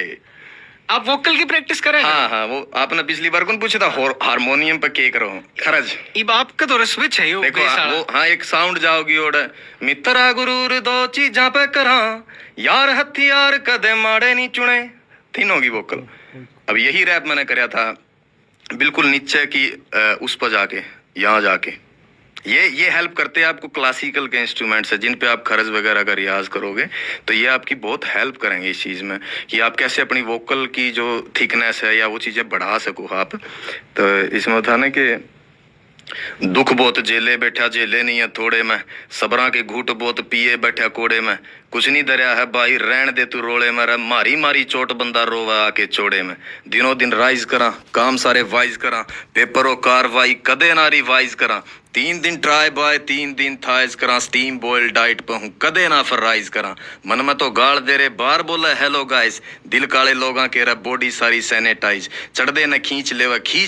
आप वोकल की प्रैक्टिस करें? हाँ, वो आपने पिछली बार कौन पूछा था हारमोनियम पे के करो खरज, अब आपका तो स्विच है। देखो वो हाँ, एक साउंड जाओगी और मित्रा गुरूर दो चीजा पे करा, यार हथियार कदे माड़े नहीं चुने, तीन होगी वोकल। अब यही रैप मैंने कराया था बिल्कुल नीचे की उस पर जाके, यहाँ जाके। ये हेल्प करते हैं आपको क्लासिकल के इंस्ट्रूमेंट्स है, जिन पे आप खरज वगैरह का रियाज करोगे तो ये आपकी बहुत हेल्प करेंगे इस चीज़ में कि आप कैसे अपनी वोकल की जो थिकनेस है या वो चीज़ें बढ़ा सको आप। तो इसमें था ना कि दुख बहुत जेले बैठा जेले नहीं है थोड़े में, सबरा के घूट बहुत पिए बैठा कोड़े में, कुछ नहीं दरिया है भाई, रहन दे तू रोले में रह, मारी मारी चोट बंदा रोवा आके चोड़े में। दिनों दिन राइज करा, काम सारे वाइज करा, पेपरों कार्रवाई कदे ना रिवाइज करा, 3 दिन ट्राई बाय 3 दिन थाइज करा, स्टीम बॉयल डाइट पे हूँ कदे ना फराइज करा। मन में तो गाल दे रे बार बोला हेलो गाइस, दिल काले लोगां के रे बॉडी सारी सैनिटाइज, चढ़ दे न खींच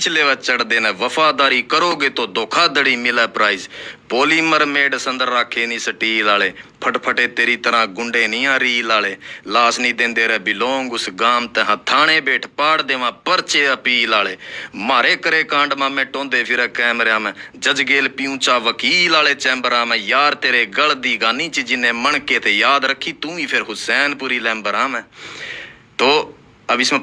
लेवा चढ़ दे न, वफादारी करोगे तो धोखाधड़ी मिला प्राइज, पॉलीमर मेड संदर राखे नी स्टील आले, फटफटे तेरी तरह गुंडे नहीं आ रील आले, लाश नहीं देंदे रे बिलोंग उस गाम तहा, थाने बैठ पाड़ देवा पर्चे अपील आले, मारे करे कांड मा में टोंदे फिर कैमरा में, जज गेल प्यूचा वकील आले चैम्बरा में, यार तेरे गल दी गानी च जिन्हें मन के थे याद रखी तू ही फिर हुसैनपुरी लैम्बरा में। तो अब इसमें